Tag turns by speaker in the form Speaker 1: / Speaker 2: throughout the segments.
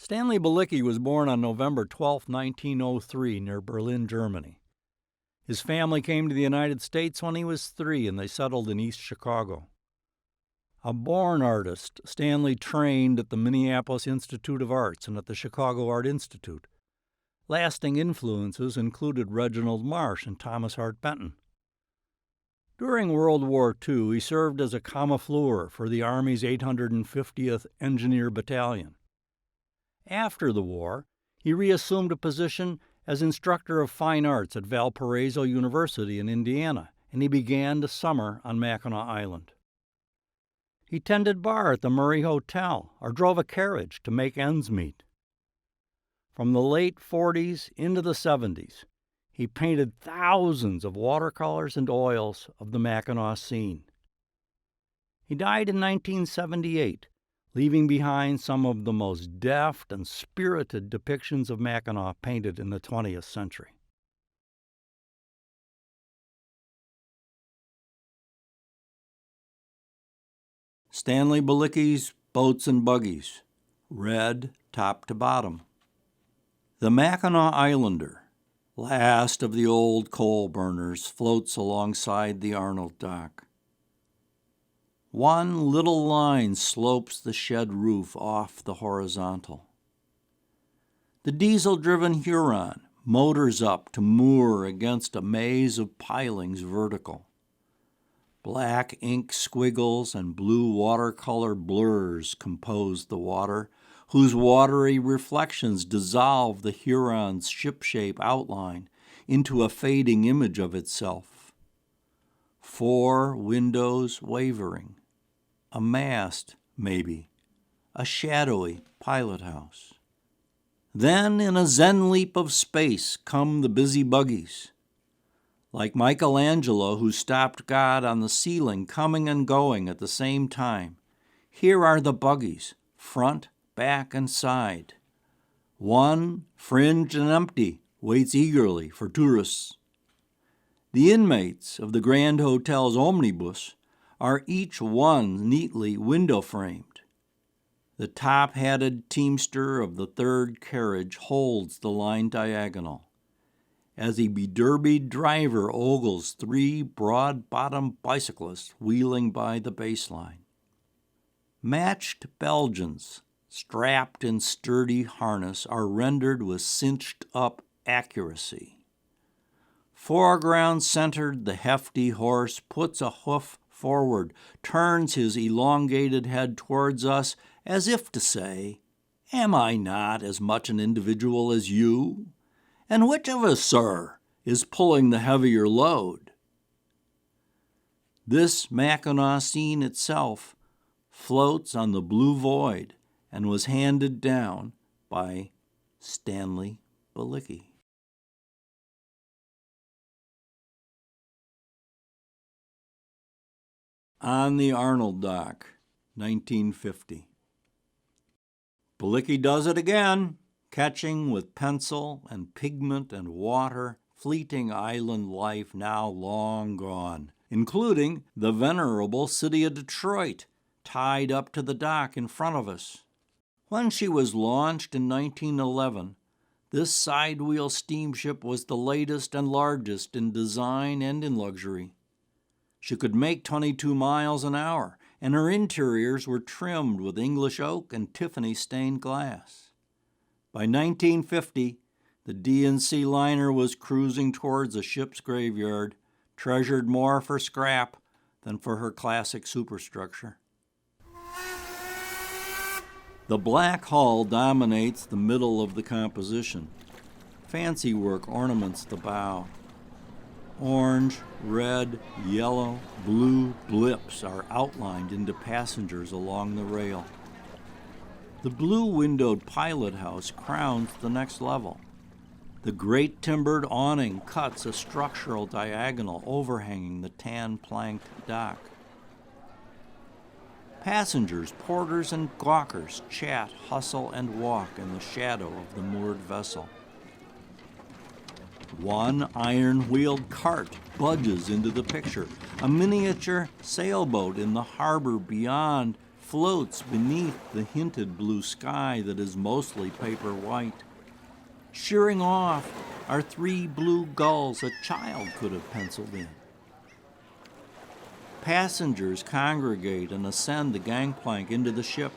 Speaker 1: Stanley Bielecky was born on November 12, 1903, near Berlin, Germany. His family came to the United States when he was 3, and they settled in East Chicago. A born artist, Stanley trained at the Minneapolis Institute of Arts and at the Chicago Art Institute. Lasting influences included Reginald Marsh and Thomas Hart Benton. During World War II, he served as a camoufleur for the Army's 850th Engineer Battalion. After the war, he reassumed a position as instructor of fine arts at Valparaiso University in Indiana, and he began to summer on Mackinac Island. He tended bar at the Murray Hotel or drove a carriage to make ends meet. From the late 40s into the 70s, he painted thousands of watercolors and oils of the Mackinac scene. He died in 1978, leaving behind some of the most deft and spirited depictions of Mackinac painted in the 20th century. Stanley Bielecky's Boats and Buggies, red top to bottom. The Mackinac Islander, last of the old coal burners, floats alongside the Arnold dock. One little line slopes the shed roof off the horizontal. The diesel-driven Huron motors up to moor against a maze of pilings vertical. Black ink squiggles and blue watercolor blurs compose the water, whose watery reflections dissolve the Huron's ship-shape outline into a fading image of itself. 4 windows wavering. A mast, maybe, a shadowy pilot house. Then, in a zen leap of space, come the busy buggies. Like Michelangelo, who stopped God on the ceiling, coming and going at the same time, here are the buggies, front, back, and side. One, fringed and empty, waits eagerly for tourists. The inmates of the Grand Hotel's omnibus are each one neatly window-framed. The top-hatted teamster of the third carriage holds the line diagonal, as a bederbied driver ogles 3 broad-bottomed bicyclists wheeling by the baseline. Matched Belgians, strapped in sturdy harness, are rendered with cinched-up accuracy. Foreground-centered, the hefty horse puts a hoof forward, turns his elongated head towards us as if to say, "Am I not as much an individual as you? And which of us, sir, is pulling the heavier load?" This Mackinac scene itself floats on the blue void and was handed down by Stanley Bielecky. On the Arnold dock, 1950. Bielecky does it again, catching with pencil and pigment and water fleeting island life now long gone, including the venerable city of Detroit, tied up to the dock in front of us. When she was launched in 1911, this sidewheel steamship was the latest and largest in design and in luxury. She could make 22 miles an hour, and her interiors were trimmed with English oak and Tiffany stained glass. By 1950, the D&C liner was cruising towards a ship's graveyard, treasured more for scrap than for her classic superstructure. The black hull dominates the middle of the composition. Fancy work ornaments the bow. Orange, red, yellow, blue blips are outlined into passengers along the rail. The blue-windowed pilot house crowns the next level. The great timbered awning cuts a structural diagonal overhanging the tan-planked dock. Passengers, porters, and gawkers chat, hustle, and walk in the shadow of the moored vessel. One iron-wheeled cart budges into the picture. A miniature sailboat in the harbor beyond floats beneath the hinted blue sky that is mostly paper white. Shearing off are 3 blue gulls a child could have penciled in. Passengers congregate and ascend the gangplank into the ship.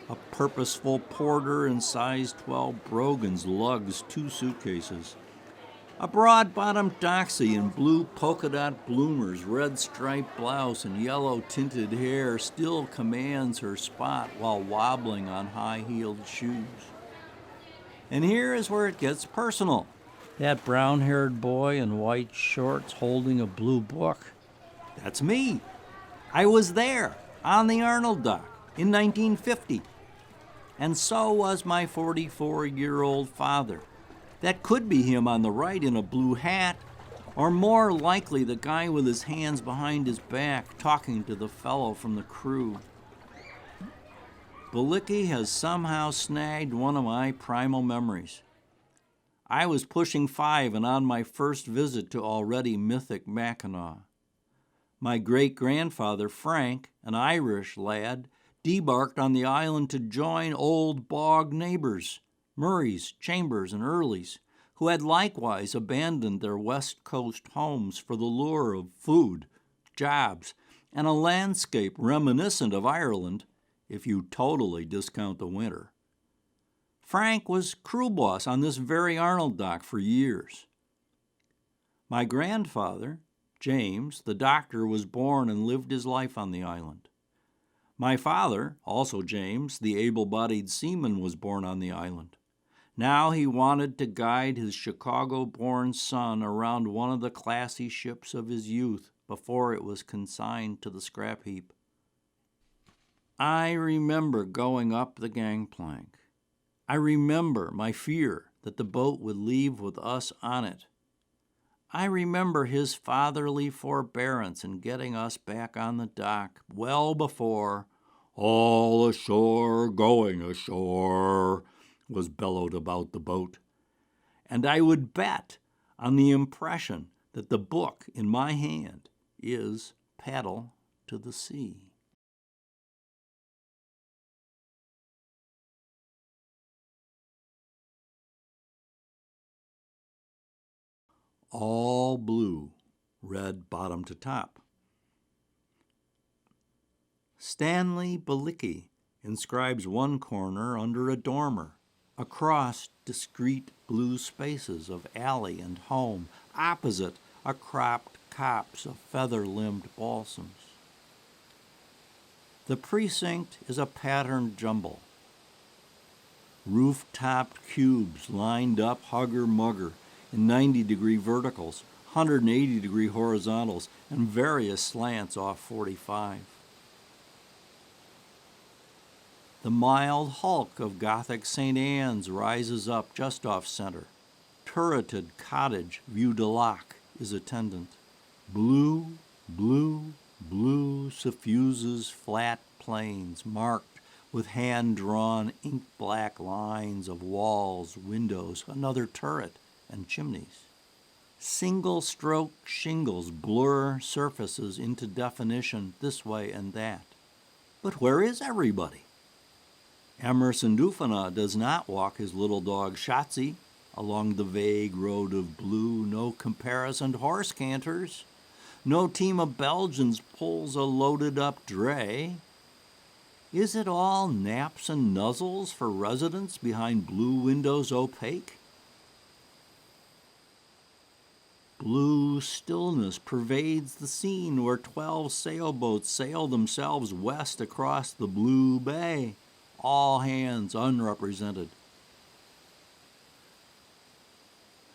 Speaker 1: A purposeful porter in size 12 brogans lugs 2 suitcases. A broad-bottomed doxy in blue polka-dot bloomers, red striped blouse, and yellow-tinted hair still commands her spot while wobbling on high-heeled shoes. And here is where it gets personal. That brown-haired boy in white shorts holding a blue book. That's me. I was there on the Arnold dock in 1950. And so was my 44-year-old father. That could be him on the right in a blue hat, or more likely the guy with his hands behind his back talking to the fellow from the crew. Bielecky has somehow snagged one of my primal memories. I was pushing 5 and on my first visit to already mythic Mackinac. My great-grandfather, Frank, an Irish lad, debarked on the island to join old bog neighbors, Murrays, Chambers, and Earleys, who had likewise abandoned their West Coast homes for the lure of food, jobs, and a landscape reminiscent of Ireland, if you totally discount the winter. Frank was crew boss on this very Arnold dock for years. My grandfather, James, the doctor, was born and lived his life on the island. My father, also James, the able-bodied seaman, was born on the island. Now he wanted to guide his Chicago-born son around one of the classy ships of his youth before it was consigned to the scrap heap. I remember going up the gangplank. I remember my fear that the boat would leave with us on it. I remember his fatherly forbearance in getting us back on the dock well before "all ashore, going ashore" was bellowed about the boat. And I would bet on the impression that the book in my hand is Paddle to the Sea. All blue, red bottom to top. Stanley Bielecky inscribes one corner under a dormer, across discrete blue spaces of alley and home, opposite a cropped copse of feather-limbed balsams. The precinct is a patterned jumble. Roof-topped cubes lined up hugger-mugger in 90-degree verticals, 180-degree horizontals, and various slants off 45. The mild hulk of Gothic St. Anne's rises up just off center. Turreted cottage View de Lac is attendant. Blue, blue, blue suffuses flat plains marked with hand-drawn ink-black lines of walls, windows, another turret, and chimneys. Single-stroke shingles blur surfaces into definition this way and that. But where is everybody? Emerson Dufana does not walk his little dog Shotzi along the vague road of blue. No comparisoned horse canters. No team of Belgians pulls a loaded-up dray. Is it all naps and nuzzles for residents behind blue windows opaque? Blue stillness pervades the scene where 12 sailboats sail themselves west across the blue bay, all hands unrepresented.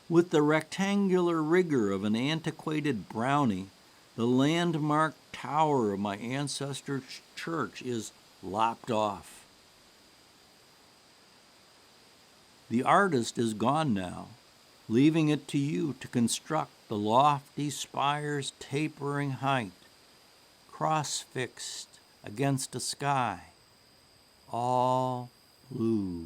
Speaker 1: With the rectangular rigor of an antiquated brownie, the landmark tower of my ancestors' church is lopped off. The artist is gone now, leaving it to you to construct the lofty spire's tapering height, cross-fixed against a sky, all blue.